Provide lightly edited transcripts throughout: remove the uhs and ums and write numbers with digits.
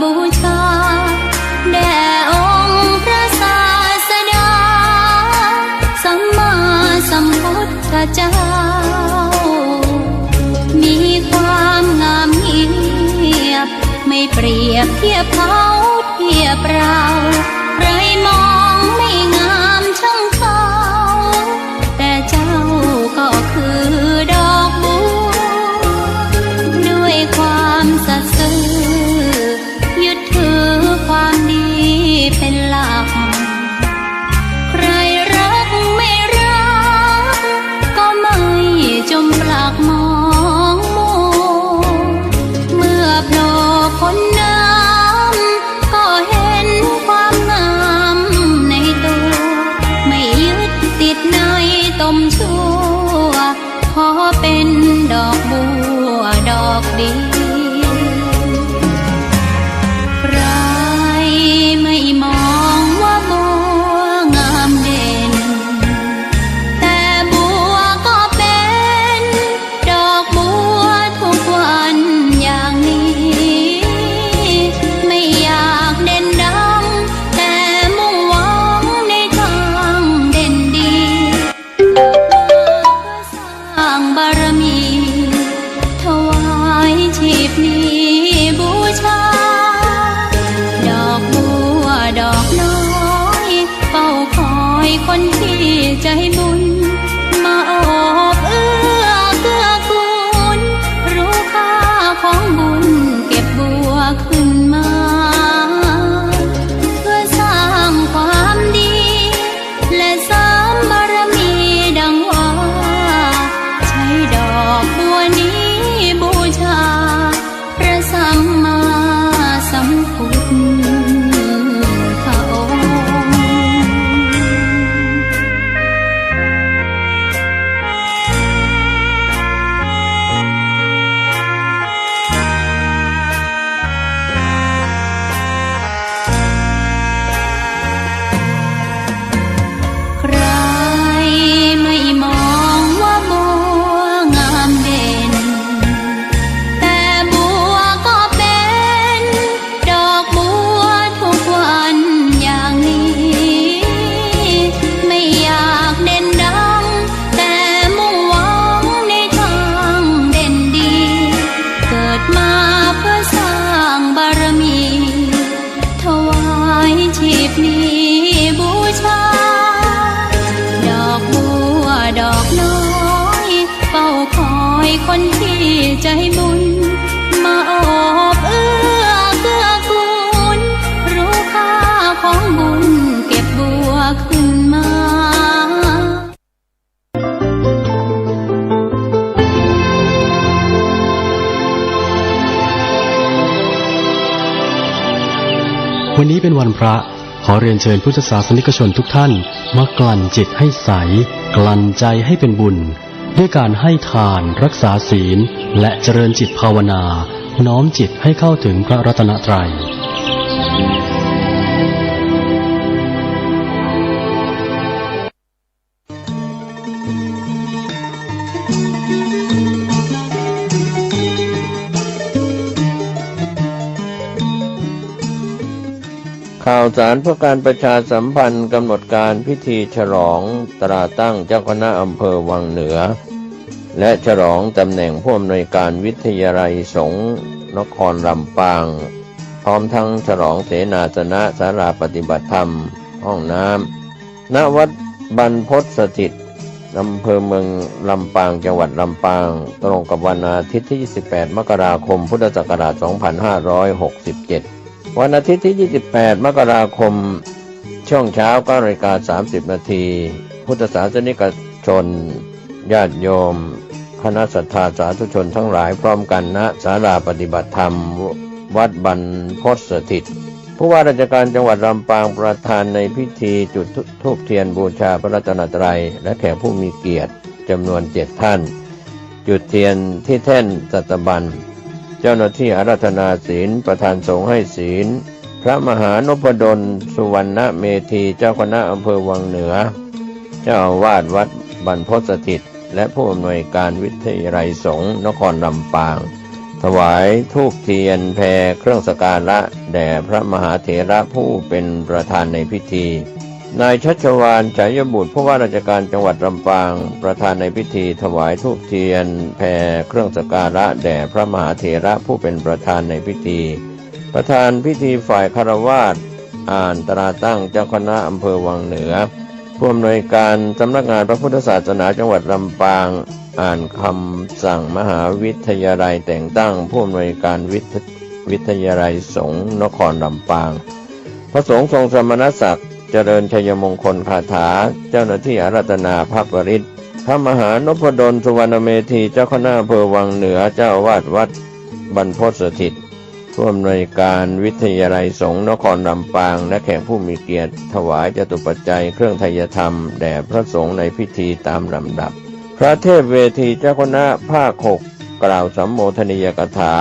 บูชาแด่องค์พระศาสดาสัมมาสัมพุทธเจ้ามีความงามเงียบไม่เปรียบเทียบเขาเทียบเราใครมองไม่งามช่างเขาแต่เจ้าก็คือดอกบัวด้วยความสัตย์ซื่อยึดถือความดีเป็นหลักใครรักไม่รักก็ไม่จมปลักมองมัวเมื่อโผล่พ้นน้ำก็เห็นความงามในตัวไม่ยึดติดในตมชั่วขอเป็นดอกบัวดอกดีใครไม่มองว่าบัวงามเด่นแต่บัวก็เป็นดอกบัวทุกวันอย่างนี้ไม่อยากเด่นดังแต่มุ่งหวังในทางเด่นดีเกิดมาเพื่อสร้างบารมีถวายชีพนี้บูชาดอกบัวดอกน้อยเฝ้าคอยคนที่ใจบุญมาโอบเอื้อเกื้อกูลรู้ค่าของบุญเก็บบัวขึ้นมาเพื่อสร้างความดีและเสริมบารมีดังว่าใช้ดอกบัวนี้บูชาพระสัมมาสัมพุทธองค์ คนที่ใจบุญมาโอบเอื้อเกื้อกูลรู้ค่าของบุญเก็บบัวขึ้นมาวันนี้เป็นวันพระขอเรียนเชิญพุทธศาสนิกชนทุกท่านมากลั่นจิตให้ใสกลั่นใจให้เป็นบุญด้วยการให้ทานรักษาศีลและเจริญจิตภาวนาน้อมจิตให้เข้าถึงพระรัตนตรัยข่าวสารเพื่อการประชาสัมพันธ์กำหนดการพิธีฉลองตราตั้งเจ้าคณะอำเภอวังเหนือและฉลองตำแหน่งผู้อำนวยการวิทยาลัยสงฆ์นครลำปางพร้อมทั้งฉลองเสนาสนะศาลาปฏิบัติธรรมห้องน้ำณวัดบรรพตสถิตอำเภอเมืองลำปางจังหวัดลำปางตรงกับวันอาทิตย์ที่28 มกราคมพุทธศักราช 2567วันอาทิตย์ที่28 มกราคมช่วงเช้า 9:30 นาทีพุทธศาสนิกชนญาติโยมคณะศรัทธาสาธุชนทั้งหลายพร้อมกันณศาลาปฏิบัติธรรมวัดบรรพตสถิตผู้ว่าราชการจังหวัดลำปางประธานในพิธีจุดธูปเทียนบูชาพระรัตนตรัยและแขกผู้มีเกียรติจำนวน7 ท่านจุดเทียนที่แท่นสัตบัญเจ้าหน้าที่อาราธนาศีลประธานสงฆ์ให้ศีลพระมหานพดลสุวรรณเมธีเจ้าคณะอำเภอวังเหนือเจ้าอาวาสวัดบรรพตสถิตและผู้อำนวยการวิทยาลัยสงฆ์นครลำปาง ถวายธูปเทียนแพรเครื่องสักการะแด่พระมหาเถระผู้เป็นประธานในพิธีนายชัชวาลฉายบุตรผู้ว่าราชการจังหวัดลำปางประธานในพิธีถวายธูปเทียนแพรเครื่องสักการะแด่พระมหาเถระผู้เป็นประธานในพิธีประธานพิธีฝ่ายคฤหัสถ์อ่านตราตั้งเจ้าคณะอำเภอวังเหนือผู้อำนวยการสำนักงานพระพุทธศาสนาจังหวัดลำปางอ่านคำสั่งมหาวิทยาลัยแต่งตั้งผู้อำนวยการวิทยาลัยสงฆ์นครลำปางพระสงฆ์ทรงสมณศักดิ์เจริญชัยมงคลคาถาเจ้าหน้าที่อาราธนาพระปริตพระมหานพดลสุวรรณเมธีเจ้าคณะอำเภอวังเหนือเจ้าอาวาสวัดบรรพตสถิตผู้อำนวยการวิทยาลัยสงฆ์นครลำปางและแขกผู้มีเกียรติถวายจตุปัจจัยเครื่องไทยธรรมแด่พระสงฆ์ในพิธีตามลำดับพระเทพเวทีเจ้าคณะภาค 6กล่าวสัมโมทนียกถา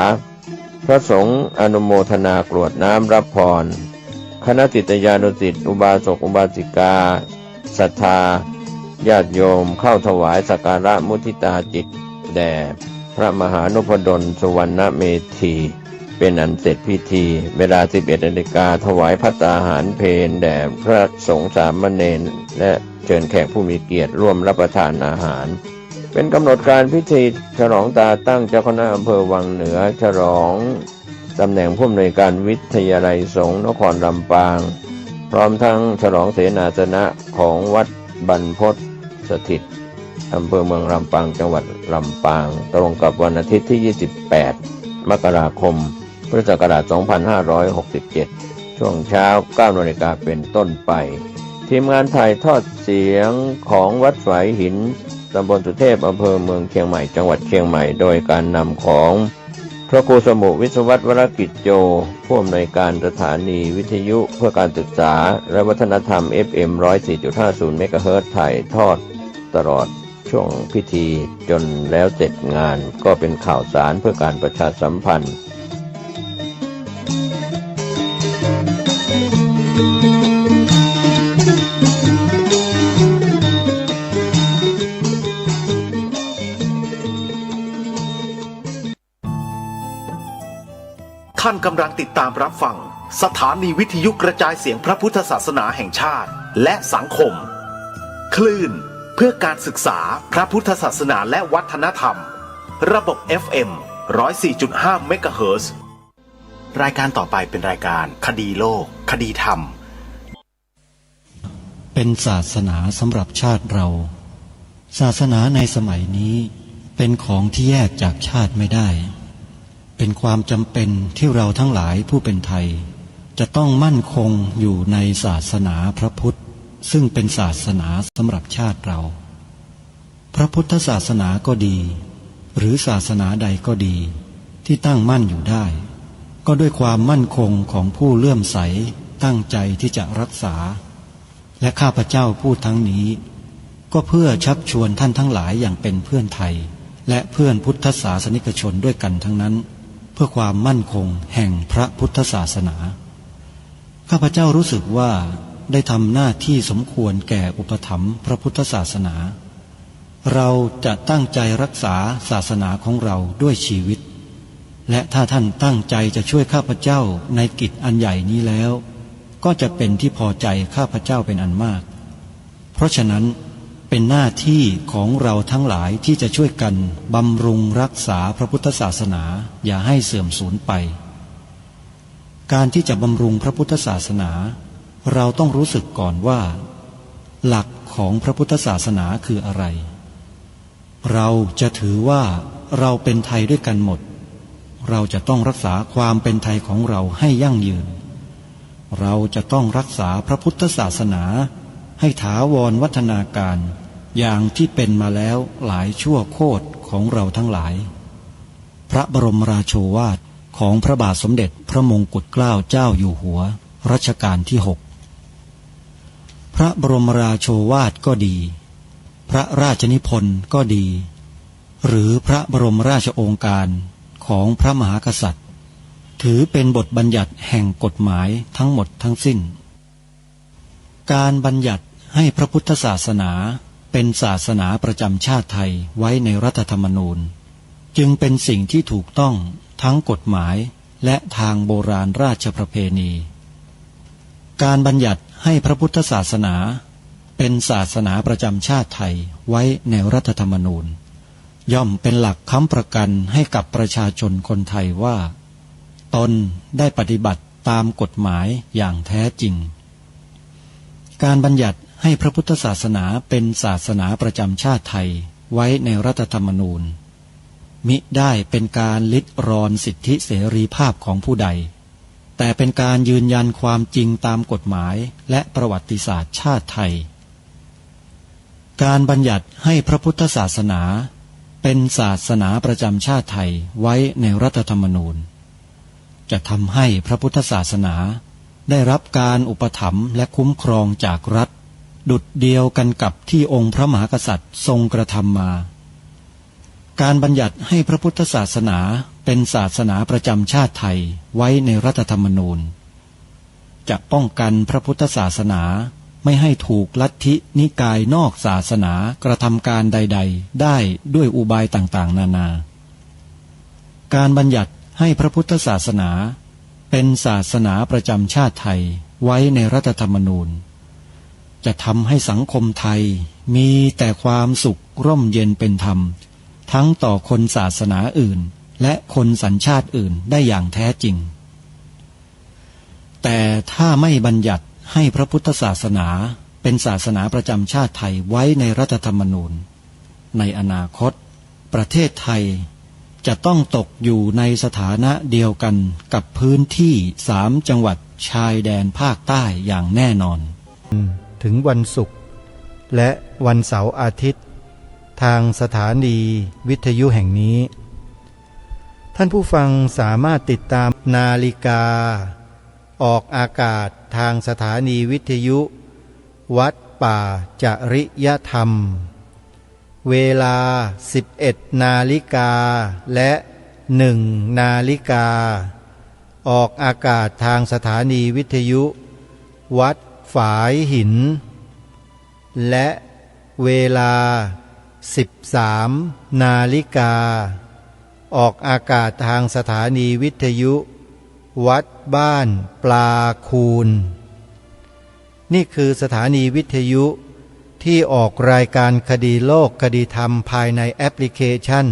พระสงฆ์อนุโมทนากรวดน้ำรับพรคณะศิษยานุศิษย์อุบาสกอุบาสิกาศรัทธาญาติโยมเข้าถวายสักการะมุทิตาจิตแด่พระมหานพดลสุวรรณเมธีเป็นอันเสร็จพิธีเวลา 11 นาฬิกาถวายภัตตาหารเพลแด่พระสงฆ์สามเณรและเชิญแขกผู้มีเกียรติร่วมรับประทานอาหารเป็นกำหนดการพิธีฉลองตาตั้งเจ้าคณะอำเภอวังเหนือฉลองตำแหน่งผู้อำนวยการวิทยาลัยสงฆ์นครลำปางพร้อมทั้งฉลองเสนาสนะของวัดบรรพตสถิตอำเภอเมืองลำปางจังหวัดลำปางตรงกับวันอาทิตย์ที่ 28 มกราคมพุทธศักราช 2567 ช่วงเช้า 9 นาฬิกาเป็นต้นไปทีมงานถ่ายทอดเสียงของวัดฝายหินตำบลสุเทพอำเภอเมืองเชียงใหม่จังหวัดเชียงใหม่โดยการนำของพระครูสมุวิศวัตรวรกิจโยผู้อำนวยการสถานีวิทยุเพื่อการศึกษาและวัฒนธรรม FM 104.50 เมกะเฮิรตซ์ถ่ายทอดตลอดช่วงพิธีจนแล้วเสร็จงานก็เป็นข่าวสารเพื่อการประชาสัมพันธ์ท่านกำลังติดตามรับฟังสถานีวิทยุกระจายเสียงพระพุทธศาสนาแห่งชาติและสังคมคลื่นเพื่อการศึกษาพระพุทธศาสนาและวัฒนธรรมระบบ FM 104.5 เมกะเฮิรตซ์รายการต่อไปเป็นรายการคดีโลกคดีธรรมเป็นศาสนาสำหรับชาติเราศาสนาในสมัยนี้เป็นของที่แยกจากชาติไม่ได้เป็นความจำเป็นที่เราทั้งหลายผู้เป็นไทยจะต้องมั่นคงอยู่ในศาสนาพระพุทธซึ่งเป็นศาสนาสำหรับชาติเราพระพุทธศาสนาก็ดีหรือศาสนาใดก็ดีที่ตั้งมั่นอยู่ได้ก็ด้วยความมั่นคงของผู้เลื่อมใสตั้งใจที่จะรักษาและข้าพเจ้าพูดทั้งนี้ก็เพื่อชักชวนท่านทั้งหลายอย่างเป็นเพื่อนไทยและเพื่อนพุทธศาสนิกชนด้วยกันทั้งนั้นเพื่อความมั่นคงแห่งพระพุทธศาสนาข้าพเจ้ารู้สึกว่าได้ทำหน้าที่สมควรแก่อุปถัมภ์พระพุทธศาสนาเราจะตั้งใจรักษาศาสนาของเราด้วยชีวิตและถ้าท่านตั้งใจจะช่วยข้าพเจ้าในกิจอันใหญ่นี้แล้วก็จะเป็นที่พอใจข้าพเจ้าเป็นอันมากเพราะฉะนั้นเป็นหน้าที่ของเราทั้งหลายที่จะช่วยกันบำรุงรักษาพระพุทธศาสนาอย่าให้เสื่อมสูญไปการที่จะบำรุงพระพุทธศาสนาเราต้องรู้สึกก่อนว่าหลักของพระพุทธศาสนาคืออะไรเราจะถือว่าเราเป็นไทยด้วยกันหมดเราจะต้องรักษาความเป็นไทยของเราให้ยั่งยืนเราจะต้องรักษาพระพุทธศาสนาให้ถาวรวัฒนาการอย่างที่เป็นมาแล้วหลายชั่วโคตรของเราทั้งหลายพระบรมราโชวาทของพระบาทสมเด็จพระมงกุฎเกล้าเจ้าอยู่หัวรัชกาลที่ 6พระบรมราโชวาทก็ดีพระราชนิพนธ์ก็ดีหรือพระบรมราชโองการของพระมหากษัตริย์ถือเป็นบทบัญญัติแห่งกฎหมายทั้งหมดทั้งสิ้นการบัญญัติให้พระพุทธศาสนาเป็นศาสนาประจำชาติไทยไว้ในรัฐธรรมนูญจึงเป็นสิ่งที่ถูกต้อง ทั้งกฎหมายและทางโบราณราชประเพณีการบัญญัติให้พระพุทธศาสนาเป็นศาสนาประจำชาติไทยไว้ในรัฐธรรมนูญย่อมเป็นหลักค้ำประกันให้กับประชาชนคนไทยว่าตนได้ปฏิบัติตามกฎหมายอย่างแท้จริงการบัญญัติให้พระพุทธศาสนาเป็นศาสนาประจำชาติไทยไว้ในรัฐธรรมนูญมิได้เป็นการลิดรอนสิทธิเสรีภาพของผู้ใดแต่เป็นการยืนยันความจริงตามกฎหมายและประวัติศาสตร์ชาติไทยการบัญญัติให้พระพุทธศาสนาเป็นศาสนาประจำชาติไทยไว้ในรัฐธรรมนูญจะทำให้พระพุทธศาสนาได้รับการอุปถัมภ์และคุ้มครองจากรัฐดุจเดียวกันกับที่องค์พระมหากษัตริย์ทรงกระทำมาการบัญญัติให้พระพุทธศาสนาเป็นศาสนาประจำชาติไทยไว้ในรัฐธรรมนูญจะป้องกันพระพุทธศาสนาไม่ให้ถูกลัทธินิกายนอกศาสนากระทำการใดๆได้ด้วยอุบายต่างๆนานาการบัญญัติให้พระพุทธศาสนาเป็นศาสนาประจำชาติไทยไว้ในรัฐธรรมนูญจะทำให้สังคมไทยมีแต่ความสุขร่มเย็นเป็นธรรมทั้งต่อคนศาสนาอื่นและคนสัญชาติอื่นได้อย่างแท้จริงแต่ถ้าไม่บัญญัติให้พระพุทธศาสนาเป็นศาสนาประจำชาติไทยไว้ในรัฐธรรมนูญในอนาคตประเทศไทยจะต้องตกอยู่ในสถานะเดียวกันกับพื้นที่3 จังหวัดชายแดนภาคใต้อย่างแน่นอนถึงวันศุกร์และวันเสาร์อาทิตย์ทางสถานีวิทยุแห่งนี้ท่านผู้ฟังสามารถติดตามนาฬิกาออกอากาศทางสถานีวิทยุวัดป่าจริยธรรมเวลา 11 นาฬิกาและ 1 นาฬิกาออกอากาศทางสถานีวิทยุวัดฝายหินและเวลา 13 นาฬิกาออกอากาศทางสถานีวิทยุวัดบ้านปลาคูนนี่คือสถานีวิทยุที่ออกรายการคดีโลกคดีธรรมภายในแอปพลิเคชัน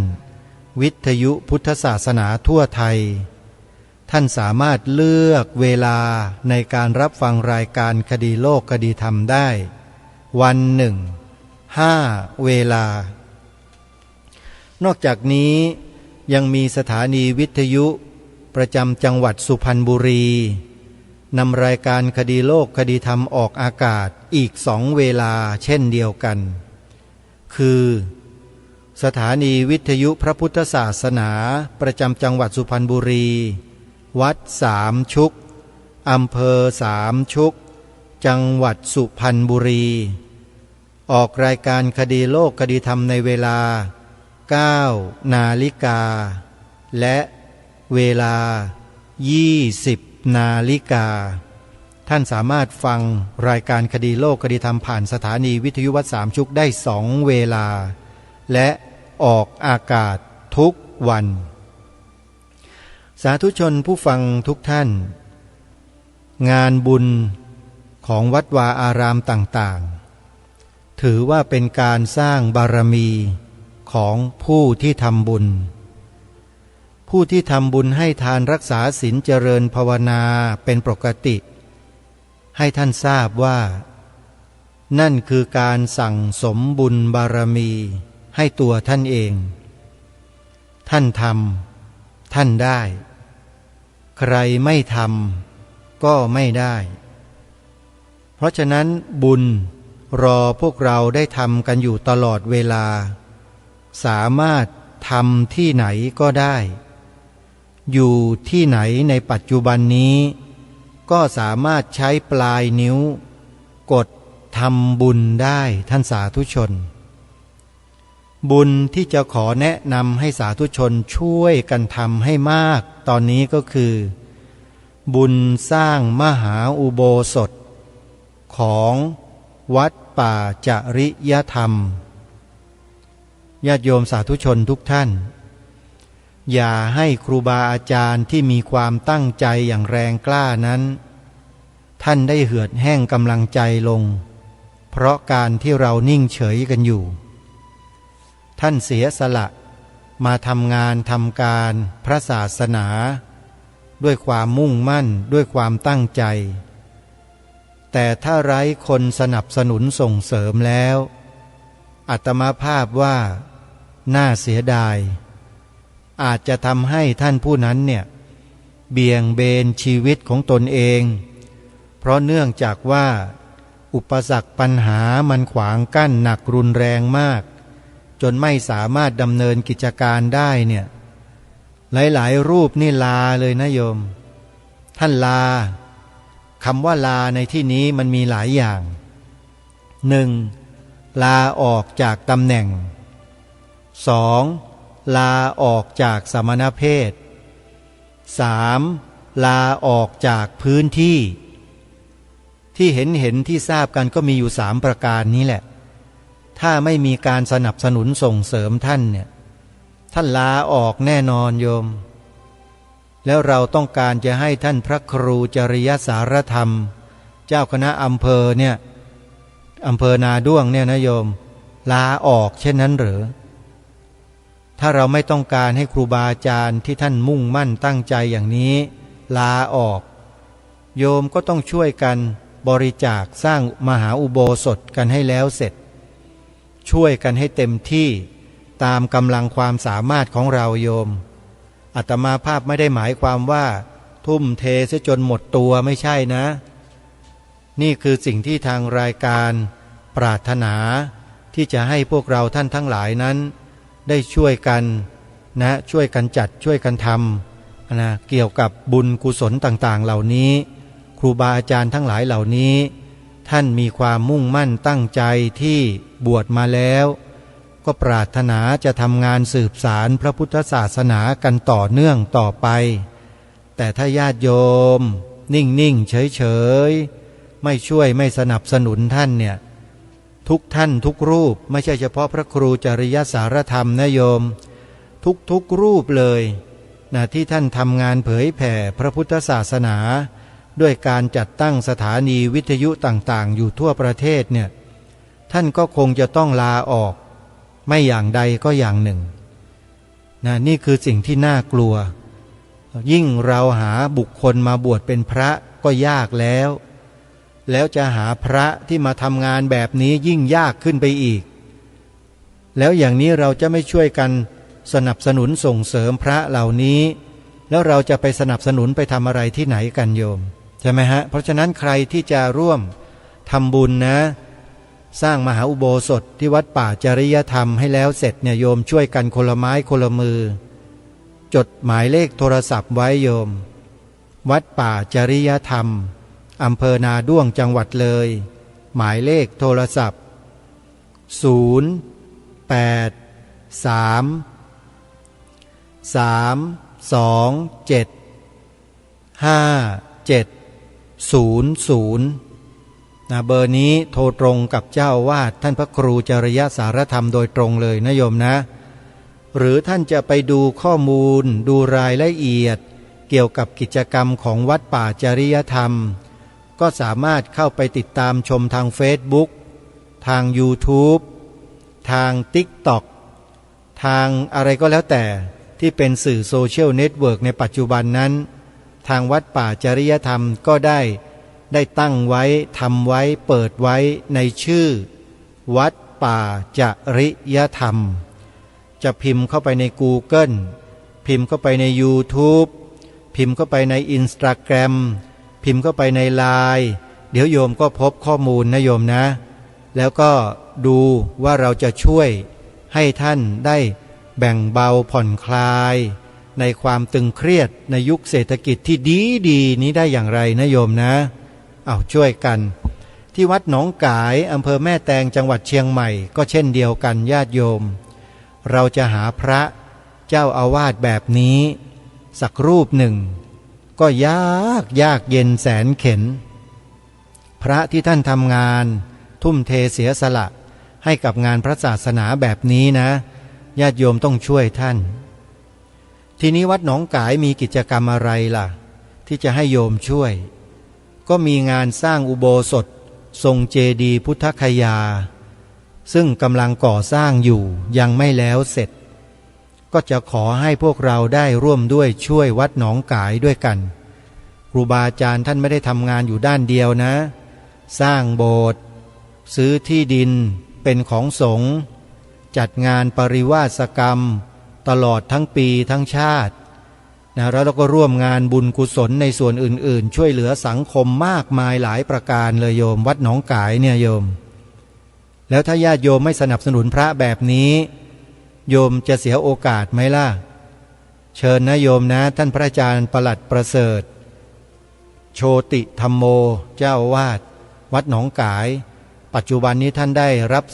วิทยุพุทธศาสนาทั่วไทยท่านสามารถเลือกเวลาในการรับฟังรายการคดีโลกคดีธรรมได้วันหนึ่ง5 เวลานอกจากนี้ยังมีสถานีวิทยุประจำจังหวัดสุพรรณบุรีนำรายการคดีโลกคดีธรรมออกอากาศอีก2 เวลาเช่นเดียวกันคือสถานีวิทยุพระพุทธศาสนาประจำจังหวัดสุพรรณบุรีวัดสามชุกอำเภอสามชุกจังหวัดสุพรรณบุรีออกรายการคดีโลกคดีธรรมในเวลา 9 นาฬิกาและเวลา 20 นาฬิกาท่านสามารถฟังรายการคดีโลกคดีธรรมผ่านสถานีวิทยุวัดสามชุกได้2 เวลาและออกอากาศทุกวันสาธุชนผู้ฟังทุกท่านงานบุญของวัดวาอารามต่างๆถือว่าเป็นการสร้างบารมีของผู้ที่ทำบุญผู้ที่ทำบุญให้ทานรักษาศีลเจริญภาวนาเป็นปกติให้ท่านทราบว่านั่นคือการสั่งสมบุญบารมีให้ตัวท่านเองท่านทำท่านได้ใครไม่ทำก็ไม่ได้เพราะฉะนั้นบุญรอพวกเราได้ทำกันอยู่ตลอดเวลาสามารถทำที่ไหนก็ได้อยู่ที่ไหนในปัจจุบันนี้ก็สามารถใช้ปลายนิ้วกดทำบุญได้ท่านสาธุชนบุญที่จะขอแนะนำให้สาธุชนช่วยกันทำให้มากตอนนี้ก็คือบุญสร้างมหาอุโบสถของวัดป่าจริยธรรมญาติโยมสาธุชนทุกท่าน อย่าให้ครูบาอาจารย์ที่มีความตั้งใจอย่างแรงกล้านั้น ท่านได้เหือดแห้งกำลังใจลงเพราะการที่เรานิ่งเฉยกันอยู่ท่านเสียสละมาทำงานทำการพระศาสนาด้วยความมุ่งมั่นด้วยความตั้งใจแต่ถ้าไร้คนสนับสนุนส่งเสริมแล้วอาตมาภาพว่าน่าเสียดายอาจจะทำให้ท่านผู้นั้นเนี่ยเบี่ยงเบนชีวิตของตนเองเพราะเนื่องจากว่าอุปสรรคปัญหามันขวางกั้นหนักรุนแรงมากจนไม่สามารถดำเนินกิจการได้เนี่ยหลายๆรูปนี่ลาเลยนะโยมท่านลาคำว่าลาในที่นี้มันมีหลายอย่างหนึ่งลาออกจากตำแหน่งสองลาออกจากสมณเพศสามลาออกจากพื้นที่ที่เห็นที่ทราบกันก็มีอยู่3ประการนี้แหละถ้าไม่มีการสนับสนุนส่งเสริมท่านเนี่ยท่านลาออกแน่นอนโยมแล้วเราต้องการจะให้ท่านพระครูจริยสารธรรมเจ้าคณะอำเภอเนี่ยอำเภอนาด้วงเนี่ยนะโยมลาออกเช่นนั้นหรือถ้าเราไม่ต้องการให้ครูบาอาจารย์ที่ท่านมุ่งมั่นตั้งใจอย่างนี้ลาออกโยมก็ต้องช่วยกันบริจาคสร้างมหาอุโบสถกันให้แล้วเสร็จช่วยกันให้เต็มที่ตามกำลังความสามารถของเราโยมอาตมาภาพไม่ได้หมายความว่าทุ่มเทซะจนหมดตัวไม่ใช่นะนี่คือสิ่งที่ทางรายการปรารถนาที่จะให้พวกเราท่านทั้งหลายนั้นได้ช่วยกันนะช่วยกันจัดช่วยกันทำนะเกี่ยวกับบุญกุศลต่างๆเหล่านี้ครูบาอาจารย์ทั้งหลายเหล่านี้ท่านมีความมุ่งมั่นตั้งใจที่บวชมาแล้วก็ปรารถนาจะทำงานสืบสารพระพุทธศาสนากันต่อเนื่องต่อไปแต่ถ้าญาติโยมนิ่งๆเฉยๆไม่ช่วยไม่สนับสนุนท่านเนี่ยทุกท่านทุกรูปไม่ใช่เฉพาะพระครูจริยสารธรรมนะโยมทุกรูปเลยนะที่ท่านทำงานเผยแผ่พระพุทธศาสนาด้วยการจัดตั้งสถานีวิทยุต่างๆอยู่ทั่วประเทศเนี่ยท่านก็คงจะต้องลาออกไม่อย่างใดก็อย่างหนึ่งนะนี่คือสิ่งที่น่ากลัวยิ่งเราหาบุคคลมาบวชเป็นพระก็ยากแล้วจะหาพระที่มาทำงานแบบนี้ยิ่งยากขึ้นไปอีกแล้วอย่างนี้เราจะไม่ช่วยกันสนับสนุนส่งเสริมพระเหล่านี้แล้วเราจะไปสนับสนุนไปทำอะไรที่ไหนกันโยมใช่ไหมฮะเพราะฉะนั้นใครที่จะร่วมทำบุญนะสร้างมหาอุโบสถที่วัดป่าจริยธรรมให้แล้วเสร็จเนี่ยโยมช่วยกันคนละไม้คนละมือจดหมายเลขโทรศัพท์ไว้โยมวัดป่าจริยธรรมอำเภอนาด้วงจังหวัดเลยหมายเลขโทรศัพท์083-327-5700นะเบอร์นี้โทรตรงกับเจ้าวาดท่านพระครูจริยสารธรรมโดยตรงเลยนะโยมนะหรือท่านจะไปดูข้อมูลดูรายละเอียดเกี่ยวกับกิจกรรมของวัดป่าจริยธรรมก็สามารถเข้าไปติดตามชมทาง Facebook ทาง YouTube ทาง TikTok ทางอะไรก็แล้วแต่ที่เป็นสื่อโซเชียลเน็ตเวิร์กในปัจจุบันนั้นทางวัดป่าจริยธรรมก็ได้ตั้งไว้ทำไว้เปิดไว้ในชื่อวัดป่าจริยธรรมจะพิมพ์เข้าไปใน Google พิมพ์เข้าไปใน YouTube พิมพ์เข้าไปใน Instagram พิมพ์เข้าไปใน LINE เดี๋ยวโยมก็พบข้อมูลนะโยมนะแล้วก็ดูว่าเราจะช่วยให้ท่านได้แบ่งเบาผ่อนคลายในความตึงเครียดในยุคเศรษฐกิจที่ดีนี้ได้อย่างไรนะโยมนะเอาช่วยกันที่วัดหนองกายอำเภอแม่แตงจังหวัดเชียงใหม่ก็เช่นเดียวกันญาติโยมเราจะหาพระเจ้าอาวาสแบบนี้สักรูปหนึ่งก็ยากเย็นแสนเข็ญพระที่ท่านทำงานทุ่มเทเสียสละให้กับงานพระศาสนาแบบนี้นะญาติโยมต้องช่วยท่าน ทีนี้วัดหนองกายมีกิจกรรมอะไรล่ะที่จะให้โยมช่วยก็มีงานสร้างอุโบสถทรงเจดีย์พุทธคยาซึ่งกำลังก่อสร้างอยู่ยังไม่แล้วเสร็จก็จะขอให้พวกเราได้ร่วมด้วยช่วยวัดหนองกายด้วยกันครูบาอาจารย์ท่านไม่ได้ทำงานอยู่ด้านเดียวนะสร้างโบสถ์ซื้อที่ดินเป็นของสงฆ์จัดงานปริวาสกรรมตลอดทั้งปีทั้งชาตินะแล้วเราก็ร่วมงานบุญกุศลในส่วนอื่นๆช่วยเหลือสังคมมากมายหลายประการเลยโยมวัดหนองกายเนี่ยโยมแล้วถ้าญาติโยมไม่สนับสนุนพระแบบนี้โยมจะเสียโอกาสไหมล่ะเชิญนะโยมนะท่านพระอาจารย์ประหลัดประเสริฐโชติธรรมโมเจ้าอาวาสวัดหนองกายปัจจุบันนี้ท่านได้รับ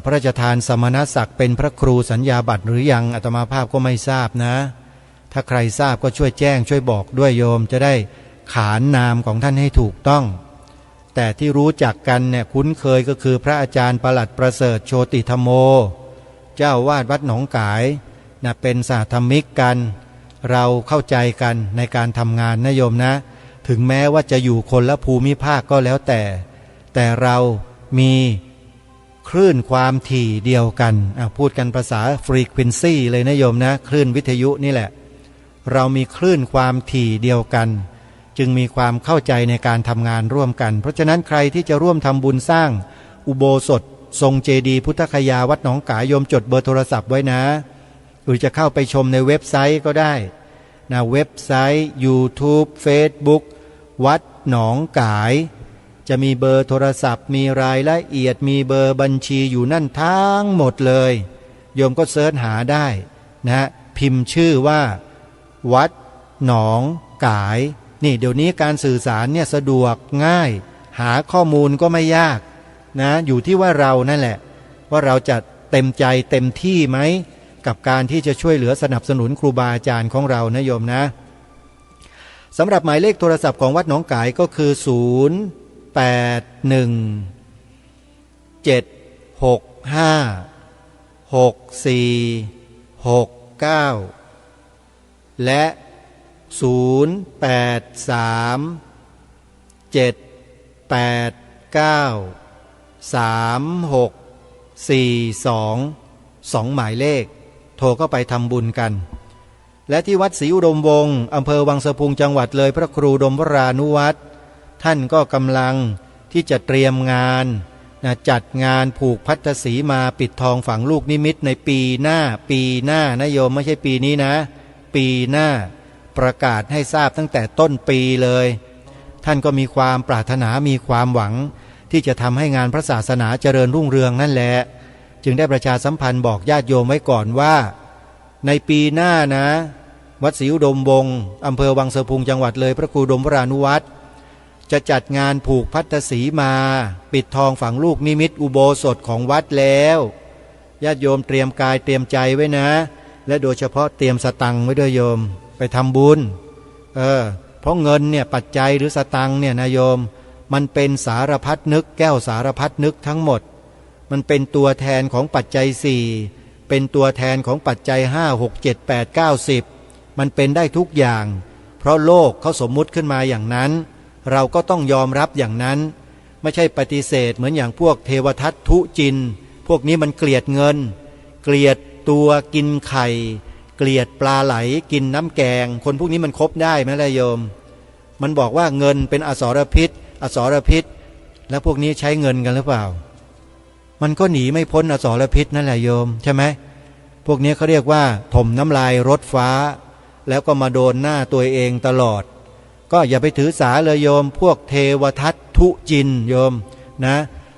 พระราชทานสมณศักดิ์เป็นพระครูสัญญาบัตรหรือยังอาตมาภาพก็ไม่ทราบนะถ้าใครทราบก็ช่วยแจ้งช่วยบอกด้วยโยมจะได้ขานนามของท่านให้ถูกต้องแต่ที่รู้จักกันเนี่ยคุ้นเคยก็คือพระอาจารย์ประหลัดประเสริฐโชติธรรมโมเจ้าวาดวัดหนองกายนะเป็นสาธมิกกันเราเข้าใจกันในการทำงานนะโยมนะถึงแม้ว่าจะอยู่คนละภูมิภาคก็แล้วแต่เรามีคลื่นความถี่เดียวกันพูดกันภาษาฟรีควินซีเลยนะโยมนะคลื่นวิทยุนี่แหละเรามีคลื่นความถี่เดียวกันจึงมีความเข้าใจในการทำงานร่วมกันเพราะฉะนั้นใครที่จะร่วมทำบุญสร้างอุโบสถทรงเจดีย์พุทธคยาวัดหนองกายโยมจดเบอร์โทรศัพท์ไว้นะหรือจะเข้าไปชมในเว็บไซต์ก็ได้นะเว็บไซต์ YouTube Facebook วัดหนองกายจะมีเบอร์โทรศัพท์มีรายละเอียดมีเบอร์บัญชีอยู่นั่นทั้งหมดเลยโยมก็เสิร์ชหาได้นะพิมพ์ชื่อว่าวัดหนองกายนี่เดี๋ยวนี้การสื่อสารเนี่ยสะดวกง่ายหาข้อมูลก็ไม่ยากนะอยู่ที่ว่าเรานั่นแหละว่าเราจะเต็มใจเต็มที่ไหมกับการที่จะช่วยเหลือสนับสนุนครูบาอาจารย์ของเรานะโยมนะสำหรับหมายเลขโทรศัพท์ของวัดหนองกายก็คือ081-765-6469และ083-789-3642หมายเลขโทรเข้าไปทำบุญกันและที่วัดศรีอุดมวงศ์อำเภอวังสะพุงจังหวัดเลยพระครูดมวรานุวัตรท่านก็กำลังที่จะเตรียมงานจัดงานผูกพัทธสีมาปิดทองฝังลูกนิมิตในปีหน้านะโยมไม่ใช่ปีนี้นะปีหน้าประกาศให้ทราบตั้งแต่ต้นปีเลยท่านก็มีความปรารถนามีความหวังที่จะทำให้งานพระศาสนาเจริญรุ่งเรืองนั่นแหละจึงได้ประชาสัมพันธ์บอกญาติโยมไว้ก่อนว่าในปีหน้านะวัดศรีอุดมวงศ์อำเภอวังสะพุงจังหวัดเลยพระครูดมวรานุวัตรจะจัดงานผูกพัทธสีมาปิดทองฝังลูกนิมิตอุโบสถของวัดแล้วญาติโยมเตรียมกายเตรียมใจไว้นะและโดยเฉพาะเตรียมสตังค์ไว้ด้วยโยมไปทำบุญเพราะเงินเนี่ยปัจจัยหรือสตังค์เนี่ยนะโยมมันเป็นสารพัดนึกแก้วสารพัดนึกทั้งหมดมันเป็นตัวแทนของปัจจัยสี่เป็นตัวแทนของปัจจัย5 6 7 8 9 10มันเป็นได้ทุกอย่างเพราะโลกเขาสมมุติขึ้นมาอย่างนั้นเราก็ต้องยอมรับอย่างนั้นไม่ใช่ปฏิเสธเหมือนอย่างพวกเทวทัตทุจินพวกนี้มันเกลียดเงินเกลียดตัวกินไข่เกลียดปลาไหลกินน้ำแกงคนพวกนี้มันคบได้ไหมล่ะโยมมันบอกว่าเงินเป็นอสรพิษแล้วพวกนี้ใช้เงินกันหรือเปล่ามันก็หนีไม่พ้นอสรพิษนั่นแหละโยมใช่ไหมพวกนี้เขาเรียกว่าถมน้ำลายรถฟ้าแล้วก็มาโดนหน้าตัวเองตลอดก็อย่าไปถือสาเลยโยมพวกเทวทัตทุจินโยมนะ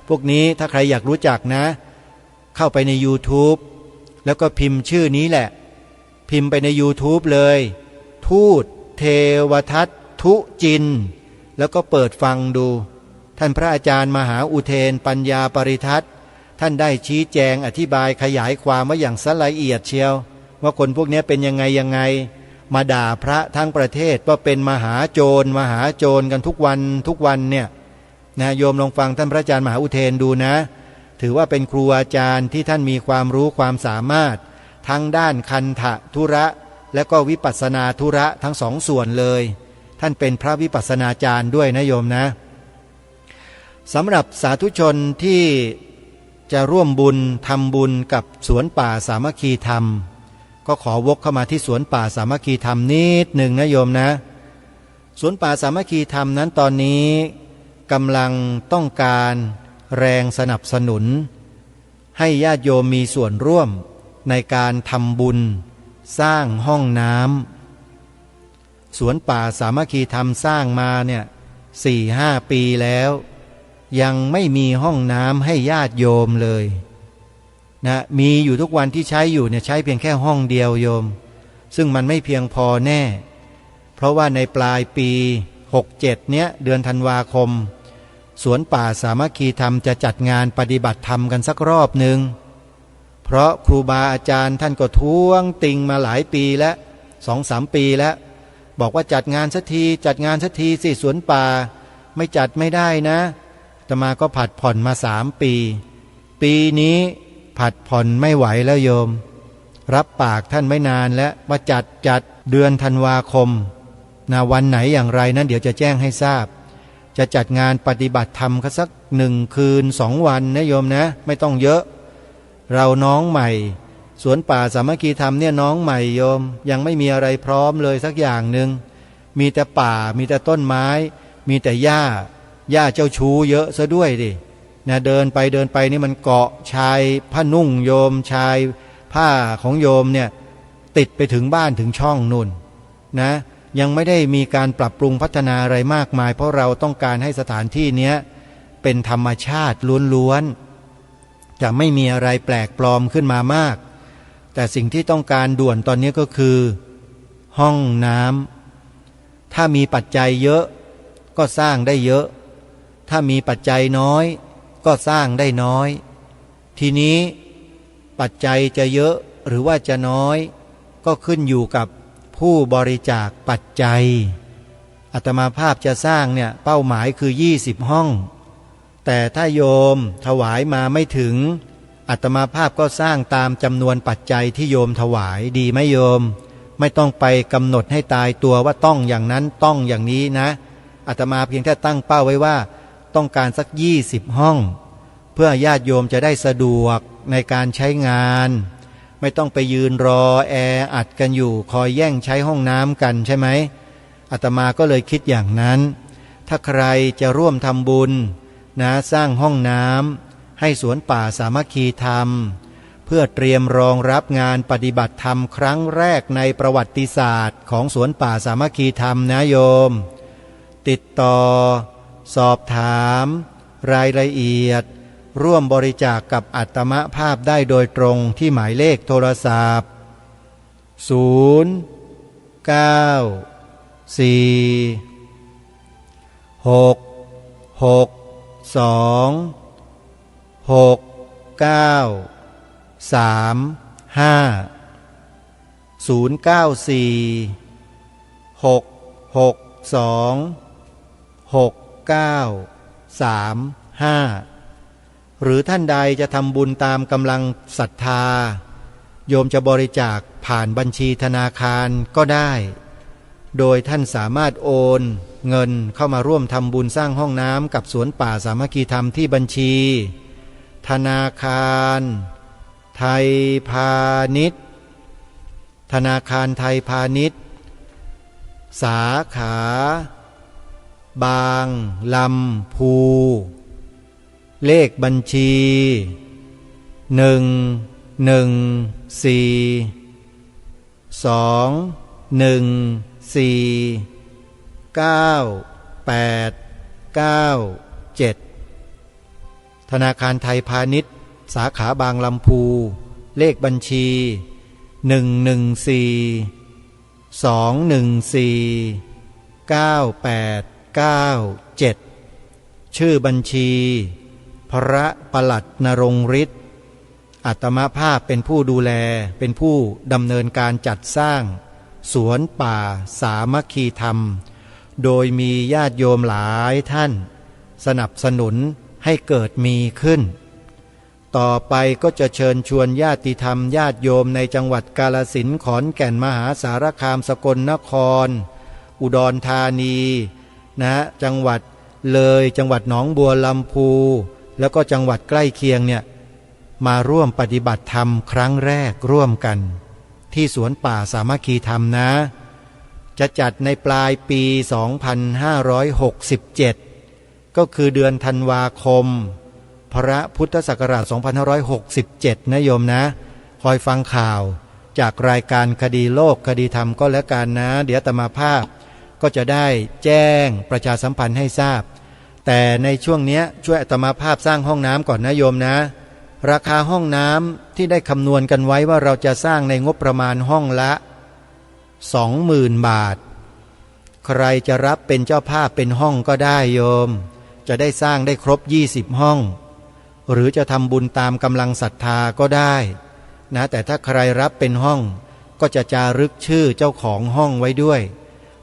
พวกนี้ถ้าใครอยากรู้จักนะเข้าไปใน YouTube แล้วก็พิมพ์ชื่อนี้แหละพิมพ์ไปใน YouTube เลยทูตเทวทัตทุจินแล้วก็เปิดฟังดูท่านพระอาจารย์มหาอุเทนปัญญาปริทัศน์ท่านได้ชี้แจงอธิบายขยายความไว้อย่างละเอียดเชียวว่าคนพวกนี้เป็นยังไงมาด่าพระทั้งประเทศว่าเป็นมหาโจรกันทุกวันเนี่ยนะโยมลองฟังท่านพระอาจารย์มหาอุเทนดูนะถือว่าเป็นครูอาจารย์ที่ท่านมีความรู้ความสามารถทั้งด้านคันธะธุระ และก็วิปัสสนาธุระทั้งสองส่วนเลยท่านเป็นพระวิปัสสนาจารย์ด้วยนะโยมนะสำหรับสาธุชนที่จะร่วมบุญทำบุญกับสวนป่าสามัคคีธรรมก็ขอวกเข้ามาที่สวนป่าสามัคคีธรรมนิดหนึ่งนะโยมนะสวนป่าสามัคคีธรรมนั้นตอนนี้กำลังต้องการแรงสนับสนุนให้ญาติโยมมีส่วนร่วมในการทำบุญสร้างห้องน้ำสวนป่าสามัคคีธรรมสร้างมาเนี่ย4-5 ปีแล้วยังไม่มีห้องน้ำให้ญาติโยมเลยนะมีอยู่ทุกวันที่ใช้อยู่เนี่ยใช้เพียงแค่ห้องเดียวโยมซึ่งมันไม่เพียงพอแน่เพราะว่าในปลายปี67เนี้ยเดือนธันวาคมสวนป่าสามัคคีธรรมจะจัดงานปฏิบัติธรรมกันสักรอบหนึ่งเพราะครูบาอาจารย์ท่านก็ท้วงติงมาหลายปีแล้ว2-3 ปีแล้วบอกว่าจัดงานสักทีจัดงานสักทีสิสวนป่าไม่จัดไม่ได้นะอาตมาก็ผัดผ่อนมา3 ปีปีนี้ผัดผ่อนไม่ไหวแล้วโยมรับปากท่านไม่นานแล้วว่าจัดเดือนธันวาคมนะวันไหนอย่างไรนั้นเดี๋ยวจะแจ้งให้ทราบจะจัดงานปฏิบัติธรรมสัก1 คืน 2 วันนะโยมนะไม่ต้องเยอะเราน้องใหม่สวนป่าสามัคคีธรรมเนี่ยน้องใหม่โยมยังไม่มีอะไรพร้อมเลยสักอย่างหนึ่งมีแต่ป่ามีแต่ต้นไม้มีแต่หญ้าเจ้าชู้เยอะซะด้วยดินะเดินไปนี่มันเกาะชายผ้านุ่งโยมชายผ้าของโยมเนี่ยติดไปถึงบ้านถึงช่องนู่นนะยังไม่ได้มีการปรับปรุงพัฒนาอะไรมากมายเพราะเราต้องการให้สถานที่เนี้ยเป็นธรรมชาติล้วนๆจะไม่มีอะไรแปลกปลอมขึ้นมามากแต่สิ่งที่ต้องการด่วนตอนนี้ก็คือห้องน้ำถ้ามีปัจจัยเยอะก็สร้างได้เยอะถ้ามีปัจจัยน้อยก็สร้างได้น้อยทีนี้ปัจจัยจะเยอะหรือว่าจะน้อยก็ขึ้นอยู่กับผู้บริจาคปัจจัยอาตมาภาพจะสร้างเนี่ยเป้าหมายคือ20 ห้องแต่ถ้าโยมถวายมาไม่ถึงอาตมาภาพก็สร้างตามจำนวนปัจจัยที่โยมถวายดีไหมโยมไม่ต้องไปกำหนดให้ตายตัวว่าต้องอย่างนั้นต้องอย่างนี้นะอาตมาเพียงแค่ตั้งเป้าไว้ว่าต้องการสัก20 ห้องเพื่อญาติโยมจะได้สะดวกในการใช้งานไม่ต้องไปยืนรอแออัดกันอยู่คอยแย่งใช้ห้องน้ำกันใช่ไหมอาตมาก็เลยคิดอย่างนั้นถ้าใครจะร่วมทำบุญนะสร้างห้องน้ำให้สวนป่าสามัคคีธรรมเพื่อเตรียมรองรับงานปฏิบัติธรรมครั้งแรกในประวัติศาสตร์ของสวนป่าสามัคคีธรรมนะโยมติดต่อสอบถามรายละเอียดร่วมบริจาคกับอาตมาภาพได้โดยตรงที่หมายเลขโทรศัพท์หรือท่านใดจะทำบุญตามกำลังศรัทธาโยมจะบริจาคผ่านบัญชีธนาคารก็ได้โดยท่านสามารถโอนเงินเข้ามาร่วมทำบุญสร้างห้องน้ำกับสวนป่าสามัคคีธรรมที่บัญชีธนาคารไทยพาณิชย์ธนาคารไทยพาณิชย์สาขาบางลำพูเลขบัญชี114214987ธนาคารไทยพาณิชย์สาขาบางลำพูเลขบัญชี114214987ชื่อบัญชีพระปลัดนรงฤทธิ์อาตมาภาพเป็นผู้ดูแลเป็นผู้ดำเนินการจัดสร้างสวนป่าสามัคคีธรรมโดยมีญาติโยมหลายท่านสนับสนุนให้เกิดมีขึ้น ต่อไปก็จะเชิญชวนญาติธรรมญาติโยมในจังหวัดกาฬสินธุ์ขอนแก่นมหาสารคามสกลนครอุดรธานีจังหวัดเลยจังหวัดหนองบัวลำพูแล้วก็จังหวัดใกล้เคียงเนี่ยมาร่วมปฏิบัติธรรมครั้งแรกร่วมกันที่สวนป่าสามัคคีธรรมนะจะจัดในปลายปี 2567 ก็คือเดือนธันวาคมพระพุทธศักราช 2567 นะโยมนะคอยฟังข่าวจากรายการคดีโลกคดีธรรมก็แล้วกันนะเดี๋ยวอาตมาภาพก็จะได้แจ้งประชาสัมพันธ์ให้ทราบแต่ในช่วงนี้ช่วยอาตมาภาพสร้างห้องน้ำก่อนนะโยมนะราคาห้องน้ำที่ได้คำนวณกันไว้ว่าเราจะสร้างในงบประมาณห้องละ 20,000 บาทใครจะรับเป็นเจ้าภาพเป็นห้องก็ได้โยมจะได้สร้างได้ครบ20ห้องหรือจะทำบุญตามกำลังศรัทธาก็ได้นะแต่ถ้าใครรับเป็นห้องก็จะจารึกชื่อเจ้าของห้องไว้ด้วย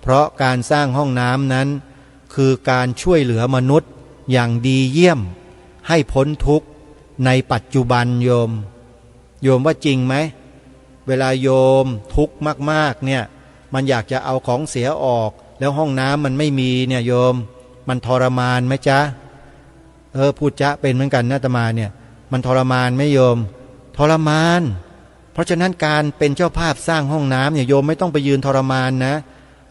เพราะการสร้างห้องน้ำนั้นคือการช่วยเหลือมนุษย์อย่างดีเยี่ยมให้พ้นทุกข์ในปัจจุบันโยมว่าจริงไหมเวลาโยมทุกข์มากๆเนี่ยมันอยากจะเอาของเสียออกแล้วห้องน้ำมันไม่มีเนี่ยโยมมันทรมานไหมจ๊ะพูดจ๊ะเป็นเหมือนกันนะอาตมาเนี่ยมันทรมานไหมโยมทรมานเพราะฉะนั้นการเป็นเจ้าภาพสร้างห้องน้ำเนี่ยโยมไม่ต้องไปยืนทรมานนะ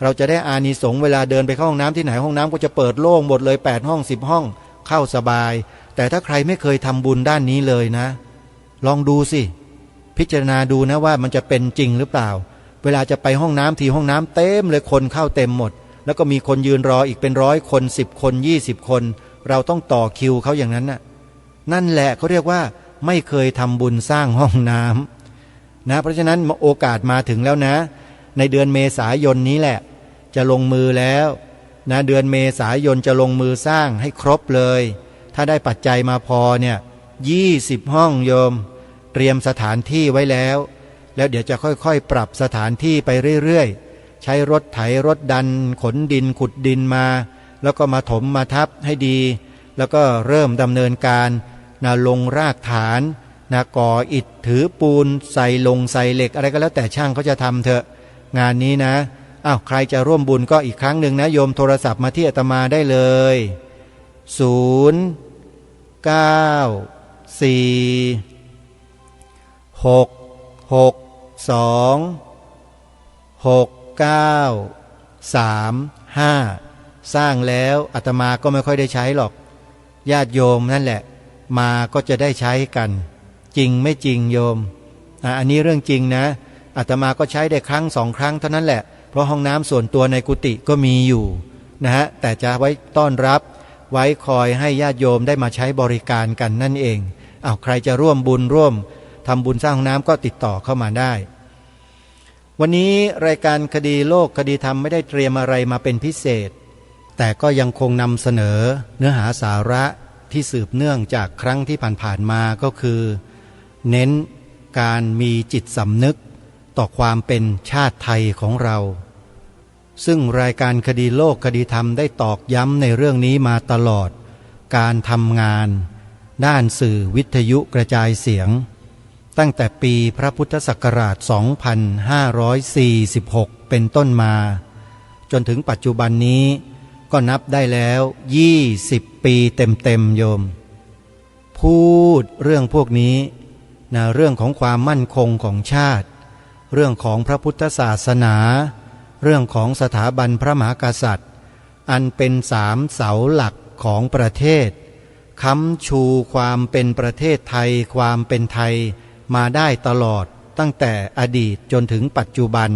เราจะได้อานิสงส์เวลาเดินไปเข้าห้องน้ำที่ไหนห้องน้ำก็จะเปิดโล่งหมดเลย8ห้อง10ห้องเข้าสบายแต่ถ้าใครไม่เคยทำบุญด้านนี้เลยนะลองดูสิพิจารณาดูนะว่ามันจะเป็นจริงหรือเปล่าเวลาจะไปห้องน้ำทีห้องน้ำเต็มเลยคนเข้าเต็มหมดแล้วก็มีคนยืนรออีกเป็น100คน10คน20คนเราต้องต่อคิวเขาอย่างนั้นน่ะนั่นแหละเขาเรียกว่าไม่เคยทำบุญสร้างห้องน้ำนะเพราะฉะนั้นโอกาสมาถึงแล้วนะในเดือนเมษายนนี้แหละจะลงมือแล้วนะเดือนเมษายนจะลงมือสร้างให้ครบเลยถ้าได้ปัจจัยมาพอเนี่ย20ห้องโยมเตรียมสถานที่ไว้แล้วเดี๋ยวจะค่อยๆปรับสถานที่ไปเรื่อยๆใช้รถไถรถดันขนดินขุดดินมาแล้วก็มาถมมาทับให้ดีแล้วก็เริ่มดำเนินการลงรากฐานก่ออิฐถือปูนใส่เหล็กอะไรก็แล้วแต่ช่างเขาจะทำเถอะงานนี้นะใครจะร่วมบุญก็อีกครั้งหนึ่งนะโยมโทรศัพท์มาที่อาตมาได้เลย0 9 4 6 6 2 6 9 3 5สร้างแล้วอาตมาก็ไม่ค่อยได้ใช้หรอกญาติโยมนั่นแหละมาก็จะได้ใช้กันจริงไม่จริงโยมอันนี้เรื่องจริงนะอาตมาก็ใช้ได้ครั้ง2ครั้งเท่านั้นแหละเพราะห้องน้ำส่วนตัวในกุฏิก็มีอยู่นะฮะแต่จะไว้ต้อนรับไว้คอยให้ญาติโยมได้มาใช้บริการกันนั่นเองใครจะร่วมบุญร่วมทำบุญสร้างห้องน้ำก็ติดต่อเข้ามาได้วันนี้รายการคดีโลกคดีธรรมไม่ได้เตรียมอะไรมาเป็นพิเศษแต่ก็ยังคงนำเสนอเนื้อหาสาระที่สืบเนื่องจากครั้งที่ผ่านๆมาก็คือเน้นการมีจิตสำนึกต่อความเป็นชาติไทยของเราซึ่งรายการคดีโลกคดีธรรมได้ตอกย้ำในเรื่องนี้มาตลอดการทำงานด้านสื่อวิทยุกระจายเสียงตั้งแต่ปีพระพุทธศักราช 2546 เป็นต้นมาจนถึงปัจจุบันนี้ก็นับได้แล้ว20 ปีเต็มๆโยมพูดเรื่องพวกนี้เรื่องของความมั่นคงของชาติเรื่องของพระพุทธศาสนาเรื่องของสถาบันพระมหากษัตริย์อันเป็น3เสาหลักของประเทศค้ำชูความเป็นประเทศไทยความเป็นไทยมาได้ตลอดตั้งแต่อดีตจนถึงปัจจุบัน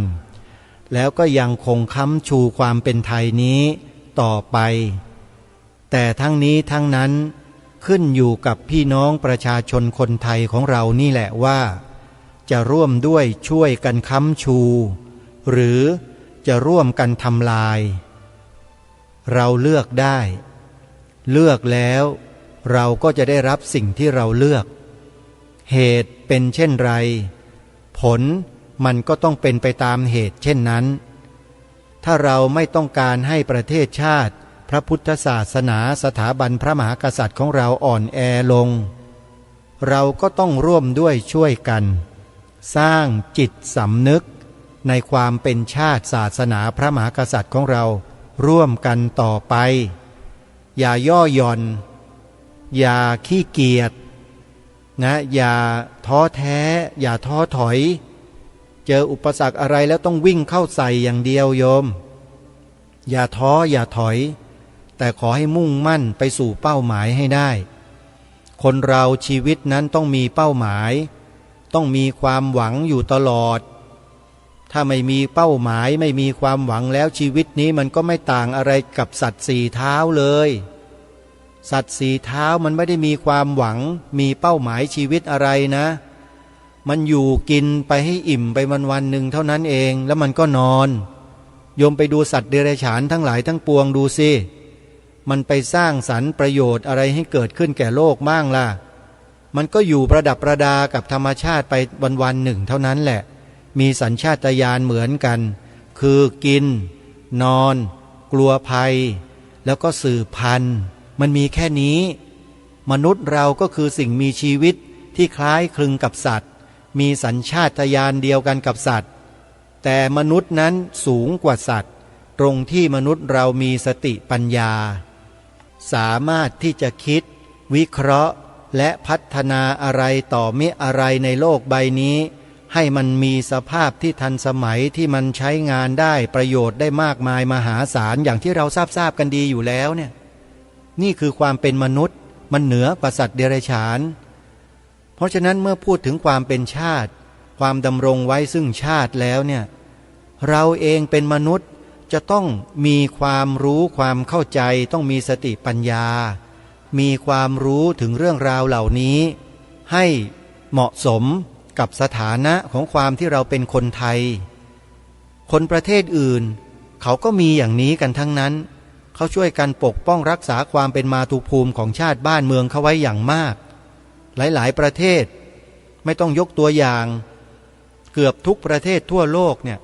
แล้วก็ยังคงค้ำชูความเป็นไทยนี้ต่อไปแต่ทั้งนี้ทั้งนั้นขึ้นอยู่กับพี่น้องประชาชนคนไทยของเรานี่แหละว่าจะร่วมด้วยช่วยกันค้ำชูหรือจะร่วมกันทำลายเราเลือกได้เลือกแล้วเราก็จะได้รับสิ่งที่เราเลือกเหตุเป็นเช่นไรผลมันก็ต้องเป็นไปตามเหตุเช่นนั้นถ้าเราไม่ต้องการให้ประเทศชาติพระพุทธศาสนาสถาบันพระมหากษัตริย์ของเราอ่อนแอลง เราก็ต้องร่วมด้วยช่วยกัน สร้างจิตสำนึกในความเป็นชาติศาสนาพระมหากษัตริย์ของเราร่วมกันต่อไปอย่าย่อหย่อนอย่าขี้เกียจนะอย่าท้อแท้อย่าท้อถอยเจออุปสรรคอะไรแล้วต้องวิ่งเข้าใส่อย่างเดียวโยมอย่าท้ออย่าถอยแต่ขอให้มุ่งมั่นไปสู่เป้าหมายให้ได้คนเราชีวิตนั้นต้องมีเป้าหมายต้องมีความหวังอยู่ตลอดถ้าไม่มีเป้าหมายไม่มีความหวังแล้วชีวิตนี้มันก็ไม่ต่างอะไรกับสัตว์สี่เท้าเลยสัตว์สี่เท้ามันไม่ได้มีความหวังมีเป้าหมายชีวิตอะไรนะมันอยู่กินไปให้อิ่มไปวันๆหนึ่งเท่านั้นเองแล้วมันก็นอนโยมไปดูสัตว์เดรัจฉานทั้งหลายทั้งปวงดูสิมันไปสร้างสรรค์ประโยชน์อะไรให้เกิดขึ้นแก่โลกบ้างล่ะมันก็อยู่ประดับประดากับธรรมชาติไปวันๆหนึ่งเท่านั้นแหละมีสัญชาตญาณเหมือนกันคือกินนอนกลัวภัยแล้วก็สืบพันธุ์มันมีแค่นี้มนุษย์เราก็คือสิ่งมีชีวิตที่คล้ายคลึงกับสัตว์มีสัญชาตญาณเดียวกันกับสัตว์แต่มนุษย์นั้นสูงกว่าสัตว์ตรงที่มนุษย์เรามีสติปัญญาสามารถที่จะคิดวิเคราะห์และพัฒนาอะไรต่อมิอะไรในโลกใบนี้ให้มันมีสภาพที่ทันสมัยที่มันใช้งานได้ประโยชน์ได้มากมายมหาศาลอย่างที่เราทราบกันดีอยู่แล้วเนี่ยนี่คือความเป็นมนุษย์มันเหนือกว่าสัตว์เดรัจฉานเพราะฉะนั้นเมื่อพูดถึงความเป็นชาติความดำรงไว้ซึ่งชาติแล้วเนี่ยเราเองเป็นมนุษย์จะต้องมีความรู้ความเข้าใจต้องมีสติปัญญามีความรู้ถึงเรื่องราวเหล่านี้ให้เหมาะสมกับสถานะของความที่เราเป็นคนไทยคนประเทศอื่นเขาก็มีอย่างนี้กันทั้งนั้นเขาช่วยกันปกป้องรักษาความเป็นมาตุภูมิของชาติบ้านเมืองเขาไว้อย่างมากหลายๆประเทศไม่ต้องยกตัวอย่างเกือบทุกประเทศทั่วโลกเนี่ย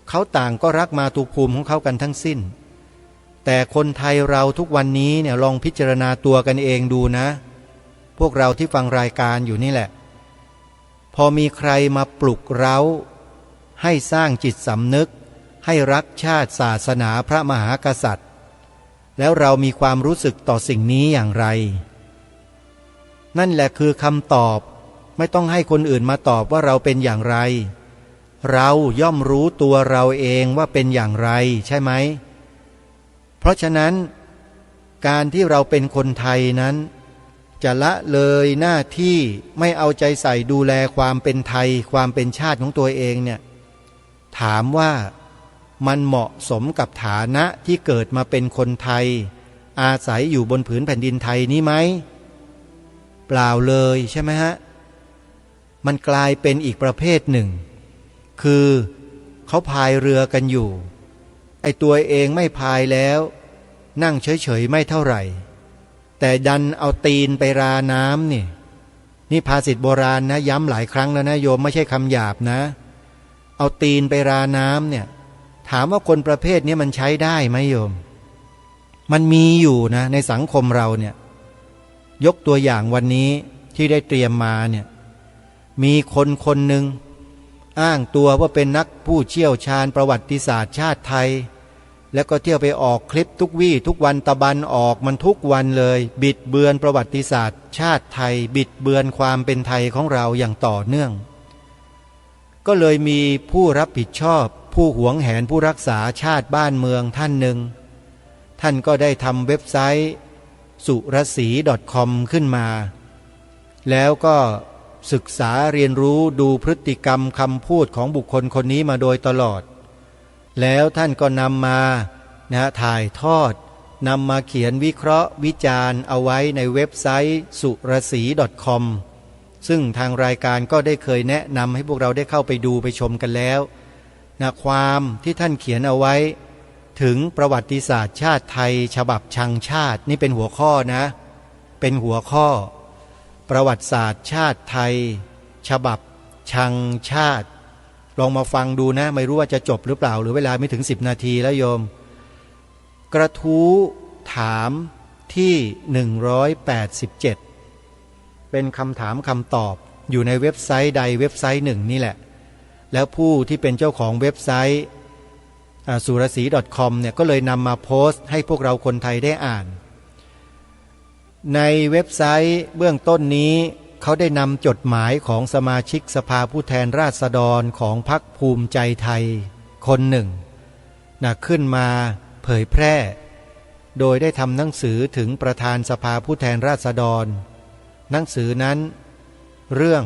เขาต่างก็รักมาตุภูมิของเขากันทั้งสิ้นแต่คนไทยเราทุกวันนี้เนี่ยลองพิจารณาตัวกันเองดูนะพวกเราที่ฟังรายการอยู่นี่แหละพอมีใครมาปลุกเร้าให้สร้างจิตสำนึกให้รักชาติศาสนาพระมหากษัตริย์แล้วเรามีความรู้สึกต่อสิ่งนี้อย่างไรนั่นแหละคือคำตอบไม่ต้องให้คนอื่นมาตอบว่าเราเป็นอย่างไรเราย่อมรู้ตัวเราเองว่าเป็นอย่างไรใช่ไหมเพราะฉะนั้นการที่เราเป็นคนไทยนั้นจะละเลยหน้าที่ไม่เอาใจใส่ดูแลความเป็นไทยความเป็นชาติของตัวเองเนี่ยถามว่ามันเหมาะสมกับฐานะที่เกิดมาเป็นคนไทยอาศัยอยู่บนผืนแผ่นดินไทยนี้ไหมเปล่าเลยใช่ไหมฮะมันกลายเป็นอีกประเภทหนึ่งคือเขาพายเรือกันอยู่ไอ้ตัวเองไม่พายแล้วนั่งเฉยๆไม่เท่าไหร่แต่ดันเอาตีนไปราน้ำนี่ภาษิตโบราณนะย้ำหลายครั้งแล้วนะโยมไม่ใช่คำหยาบนะเอาตีนไปราน้ำเนี่ยถามว่าคนประเภทนี้มันใช้ได้ไหมโยมมันมีอยู่นะในสังคมเราเนี่ยยกตัวอย่างวันนี้ที่ได้เตรียมมาเนี่ยมีคนหนึ่งอ้างตัวว่าเป็นนักผู้เชี่ยวชาญประวัติศาสตร์ชาติไทยแล้วก็เที่ยวไปออกคลิปทุกวี่ทุกวันตะบันออกมันทุกวันเลยบิดเบือนประวัติศาสตร์ชาติไทยบิดเบือนความเป็นไทยของเราอย่างต่อเนื่องก็เลยมีผู้รับผิดชอบผู้หวงแหนผู้รักษาชาติบ้านเมืองท่านหนึ่งท่านก็ได้ทำเว็บไซต์สุรศรี .com ขึ้นมาแล้วก็ศึกษาเรียนรู้ดูพฤติกรรมคำพูดของบุคคลคนนี้มาโดยตลอดแล้วท่านก็นำมาถ่ายทอดนำมาเขียนวิเคราะห์วิจารณ์เอาไว้ในเว็บไซต์สุรศรี .com ซึ่งทางรายการก็ได้เคยแนะนำให้พวกเราได้เข้าไปดูไปชมกันแล้วความที่ท่านเขียนเอาไว้ถึงประวัติศาสตร์ชาติไทยฉบับชังชาตินี่เป็นหัวข้อนะเป็นหัวข้อประวัติศาสตร์ชาติไทยฉบับชังชาติลองมาฟังดูนะไม่รู้ว่าจะจบหรือเปล่าหรือเวลาไม่ถึง10 นาทีแล้วโยมกระทู้ถามที่187 เป็นคำถามคำตอบอยู่ในเว็บไซต์ใดเว็บไซต์หนึ่งนี่แหละแล้วผู้ที่เป็นเจ้าของเว็บไซต์สุรศรี .com เนี่ยก็เลยนำมาโพสต์ให้พวกเราคนไทยได้อ่านในเว็บไซต์เบื้องต้นนี้เขาได้นำจดหมายของสมาชิกสภาผู้แทนราษฎรของพรรคภูมิใจไทยคนหนึ่งขึ้นมาเผยแพร่โดยได้ทำหนังสือถึงประธานสภาผู้แทนราษฎรหนังสือนั้นเรื่อง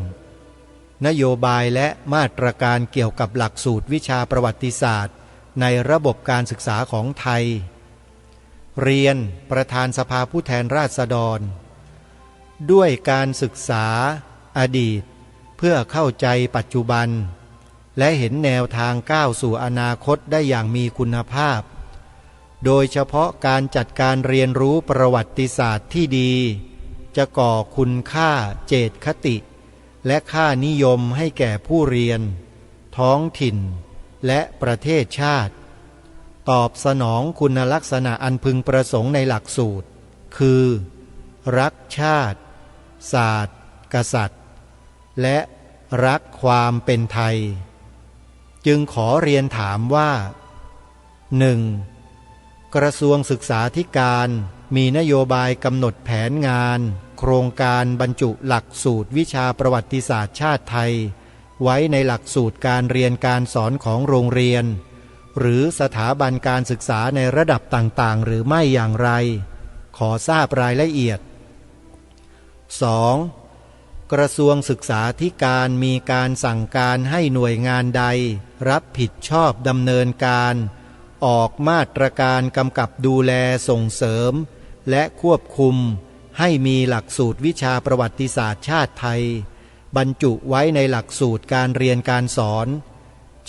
นโยบายและมาตรการเกี่ยวกับหลักสูตรวิชาประวัติศาสตร์ในระบบการศึกษาของไทยเรียนประธานสภาผู้แทนราษฎรด้วยการศึกษาอดีตเพื่อเข้าใจปัจจุบันและเห็นแนวทางก้าวสู่อนาคตได้อย่างมีคุณภาพโดยเฉพาะการจัดการเรียนรู้ประวัติศาสตร์ที่ดีจะก่อคุณค่าเจตคติและค่านิยมให้แก่ผู้เรียนท้องถิ่นและประเทศชาติตอบสนองคุณลักษณะอันพึงประสงค์ในหลักสูตรคือรักชาติศาสตร์กษัตริย์และรักความเป็นไทยจึงขอเรียนถามว่า 1. กระทรวงศึกษาธิการมีนโยบายกำหนดแผนงานโครงการบรรจุหลักสูตรวิชาประวัติศาสตร์ชาติไทยไว้ในหลักสูตรการเรียนการสอนของโรงเรียนหรือสถาบันการศึกษาในระดับต่างๆหรือไม่อย่างไรขอทราบรายละเอียด 2. กระทรวงศึกษาธิการมีการสั่งการให้หน่วยงานใดรับผิดชอบดำเนินการออกมาตรการกำกับดูแลส่งเสริมและควบคุมให้มีหลักสูตรวิชาประวัติศาสตร์ชาติไทยบรรจุไว้ในหลักสูตรการเรียนการสอน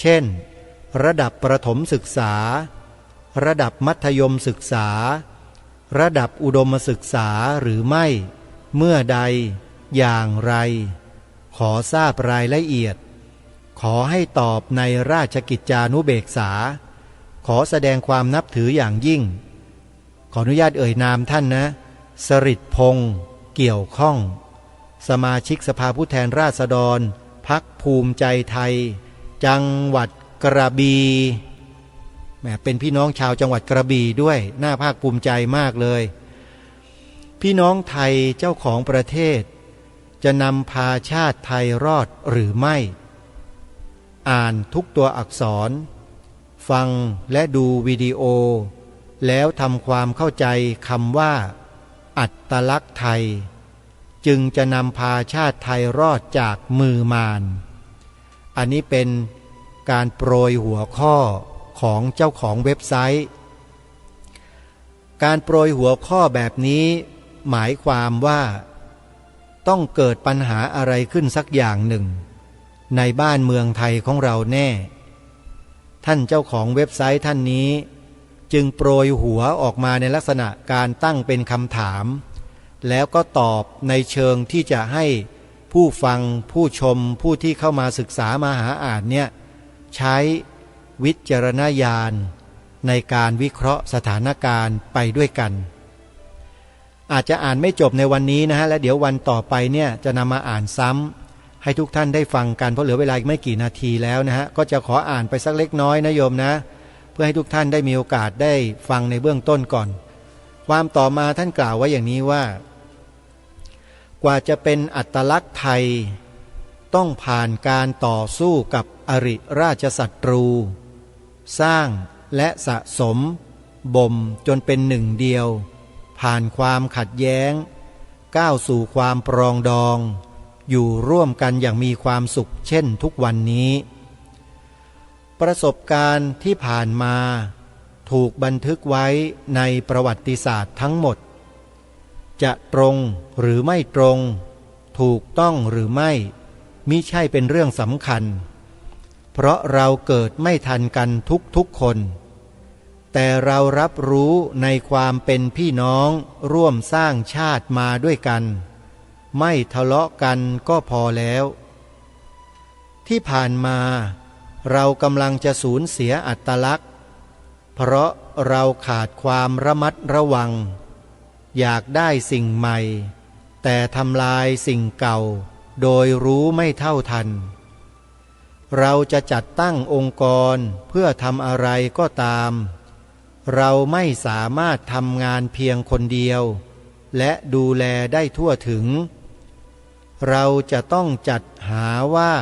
เช่นระดับประถมศึกษาระดับมัธยมศึกษาระดับอุดมศึกษาหรือไม่เมื่อใดอย่างไรขอทราบรายละเอียดขอให้ตอบในราชกิจจานุเบกษาขอแสดงความนับถืออย่างยิ่งขออนุญาตเอ่ยนามท่านนะสฤษดิ์พงษ์เกี่ยวข้องสมาชิกสภาผู้แทนราษฎรพรรคภูมิใจไทยจังหวัดกระบี่แหมเป็นพี่น้องชาวจังหวัดกระบี่ด้วยน่าภาคภูมิใจมากเลยพี่น้องไทยเจ้าของประเทศจะนำพาชาติไทยรอดหรือไม่อ่านทุกตัวอักษรฟังและดูวิดีโอแล้วทำความเข้าใจคำว่าอัตลักษณ์ไทยจึงจะนำพาชาติไทยรอดจากมือมารอันนี้เป็นการโปรยหัวข้อของเจ้าของเว็บไซต์การโปรยหัวข้อแบบนี้หมายความว่าต้องเกิดปัญหาอะไรขึ้นสักอย่างหนึ่งในบ้านเมืองไทยของเราแน่ท่านเจ้าของเว็บไซต์ท่านนี้จึงโปรยหัวออกมาในลักษณะการตั้งเป็นคำถามแล้วก็ตอบในเชิงที่จะให้ผู้ฟังผู้ชมผู้ที่เข้ามาศึกษามาหาอ่านเนี่ยใช้วิจารณญาณในการวิเคราะห์สถานการณ์ไปด้วยกันอาจจะอ่านไม่จบในวันนี้นะฮะและเดี๋ยววันต่อไปเนี่ยจะนำมาอ่านซ้ำให้ทุกท่านได้ฟังกันเพราะเหลือเวลาไม่กี่นาทีแล้วนะฮะก็จะขออ่านไปสักเล็กน้อยนะโยมนะเพื่อให้ทุกท่านได้มีโอกาสได้ฟังในเบื้องต้นก่อนความต่อมาท่านกล่าวไว้อย่างนี้ว่ากว่าจะเป็นอัตลักษณ์ไทยต้องผ่านการต่อสู้กับอริราชศัตรูสร้างและสะสมบ่มจนเป็นหนึ่งเดียวผ่านความขัดแย้งก้าวสู่ความปรองดองอยู่ร่วมกันอย่างมีความสุขเช่นทุกวันนี้ประสบการณ์ที่ผ่านมาถูกบันทึกไว้ในประวัติศาสตร์ทั้งหมดจะตรงหรือไม่ตรงถูกต้องหรือไม่มิใช่เป็นเรื่องสำคัญเพราะเราเกิดไม่ทันกันทุกคนแต่เรารับรู้ในความเป็นพี่น้องร่วมสร้างชาติมาด้วยกันไม่ทะเลาะกันก็พอแล้วที่ผ่านมาเรากำลังจะสูญเสียอัตลักษณ์เพราะเราขาดความระมัดระวังอยากได้สิ่งใหม่ แต่ทำลายสิ่งเก่าโดยรู้ไม่เท่าทันเราจะจัดตั้งองค์กรเพื่อทำอะไรก็ตามเราไม่สามารถทำงานเพียงคนเดียวและดูแลได้ทั่วถึงเราจะต้องจัดหาว่า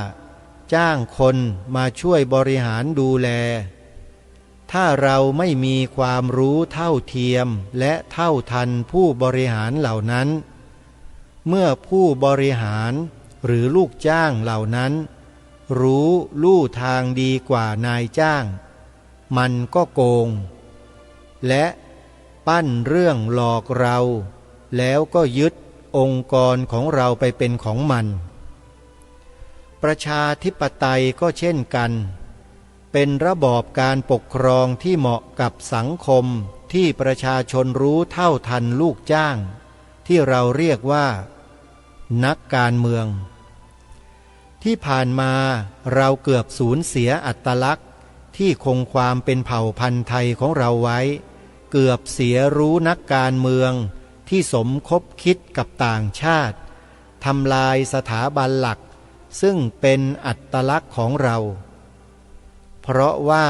จ้างคนมาช่วยบริหารดูแลถ้าเราไม่มีความรู้เท่าเทียมและเท่าทันผู้บริหารเหล่านั้นเมื่อผู้บริหารหรือลูกจ้างเหล่านั้นรู้ลู่ทางดีกว่านายจ้างมันก็โกงและปั้นเรื่องหลอกเราแล้วก็ยึดองค์กรของเราไปเป็นของมันประชาธิปไตยก็เช่นกันเป็นระบอบการปกครองที่เหมาะกับสังคมที่ประชาชนรู้เท่าทันลูกจ้างที่เราเรียกว่านักการเมืองที่ผ่านมาเราเกือบสูญเสียอัตลักษณ์ที่คงความเป็นเผ่าพันธุ์ไทยของเราไว้เกือบเสียรู้นักการเมืองที่สมคบคิดกับต่างชาติทำลายสถาบันหลักซึ่งเป็นอัตลักษณ์ของเราเพราะว่า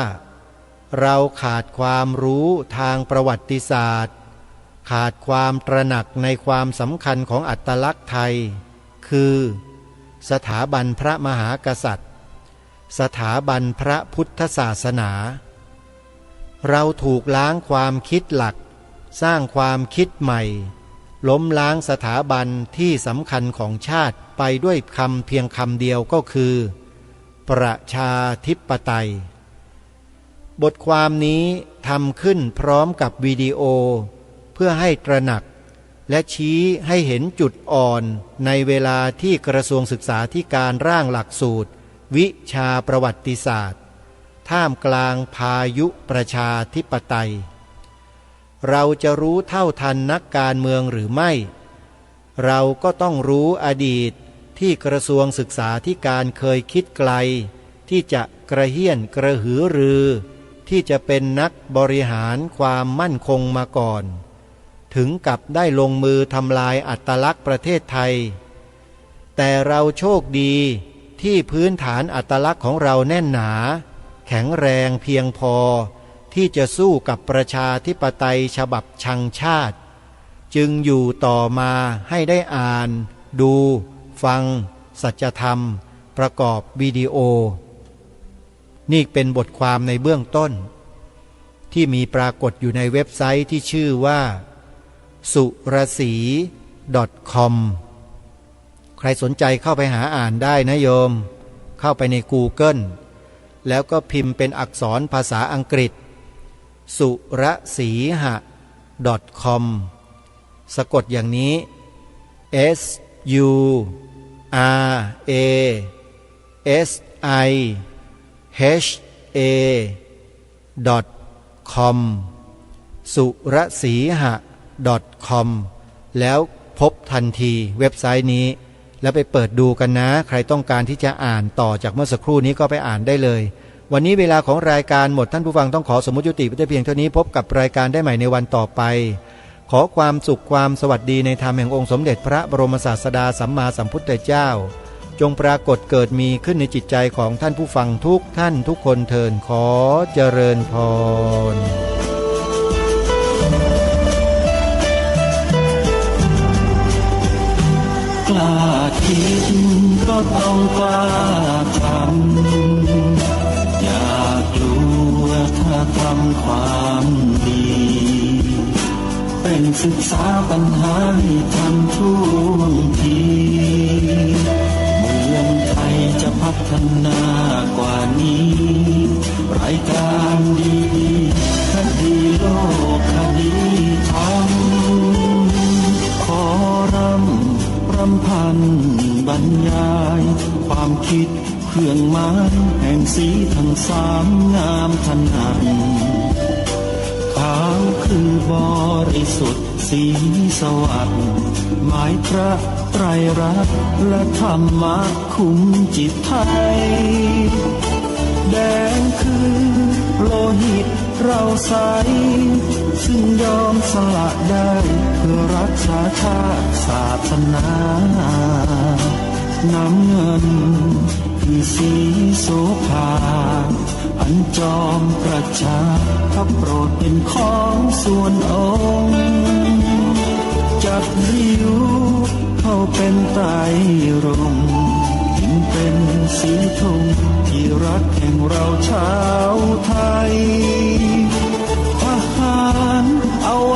เราขาดความรู้ทางประวัติศาสตร์ขาดความตระหนักในความสำคัญของอัตลักษณ์ไทยคือสถาบันพระมหากษัตริย์สถาบันพระพุทธศาสนาเราถูกล้างความคิดหลักสร้างความคิดใหม่ล้มล้างสถาบันที่สำคัญของชาติไปด้วยคำเพียงคำเดียวก็คือประชาธิปไตยบทความนี้ทำขึ้นพร้อมกับวิดีโอเพื่อให้ตระหนักและชี้ให้เห็นจุดอ่อนในเวลาที่กระทรวงศึกษาธิการร่างหลักสูตรวิชาประวัติศาสตร์ท่ามกลางพายุประชาธิปไตยเราจะรู้เท่าทันนักการเมืองหรือไม่เราก็ต้องรู้อดีตที่กระทรวงศึกษาธิการเคยคิดไกลที่จะกระเฮี้ยนกระหือรือที่จะเป็นนักบริหารความมั่นคงมาก่อนถึงกับได้ลงมือทำลายอัตลักษณ์ประเทศไทยแต่เราโชคดีที่พื้นฐานอัตลักษณ์ของเราแน่นหนาแข็งแรงเพียงพอที่จะสู้กับประชาธิปไตยฉบับชังชาติจึงอยู่ต่อมาให้ได้อ่านดูฟังสัจธรรมประกอบวิดีโอนี่เป็นบทความในเบื้องต้นที่มีปรากฏอยู่ในเว็บไซต์ที่ชื่อว่าสุรศรี .com ใครสนใจเข้าไปหาอ่านได้นะโยมเข้าไปใน Google แล้วก็พิมพ์เป็นอักษรภาษาอังกฤษสุรศรีหะ .com สะกดอย่างนี้ S U R A S I H A .com สุรศรีหะ .com แล้วพบทันทีเว็บไซต์นี้แล้วไปเปิดดูกันนะใครต้องการที่จะอ่านต่อจากเมื่อสักครู่นี้ก็ไปอ่านได้เลยวันนี้เวลาของรายการหมดท่านผู้ฟังต้องขอสมมุติยุติไว้แต่เพียงเท่านี้พบกับรายการได้ใหม่ในวันต่อไปขอความสุขความสวัสดีในธรรมแห่งองค์สมเด็จพระบรมศาสดาสัมมาสัมพุทธเจ้าจงปรากฏเกิดมีขึ้นในจิตใจของท่านผู้ฟังทุกท่านทุกคนเทินขอเจริญพรกล้าคิดก็ต้องกล้าทำอย่ากลัวถ้าทำความดีเป็นศึกษาปัญหาให้ทันท่วงทีเมืองไทยจะพัฒนากว่านี้รายการดีคดีโลกคดีธรรมขอรำพันบรรยายความคิดเครื่องหมายแห่งสีทั้งสามงามถนัดขาวคือบริสุทธิ์สีสวัสดิ์หมายพระไตรรัตน์และธรรมะคุ้มจิตไทยแดงคือโลหิตเราใส ซึ่งยอมสละได้เพื่อรักษาชาติศาสนาน้ำเงินคือสีโสภาอันจอมประชาพระโปรดเป็นของส่วนองค์จับริ้วเข้าเป็นไตรรงค์จึงเป็นสีธงที่รักแห่งเราชาวไทยทหารอว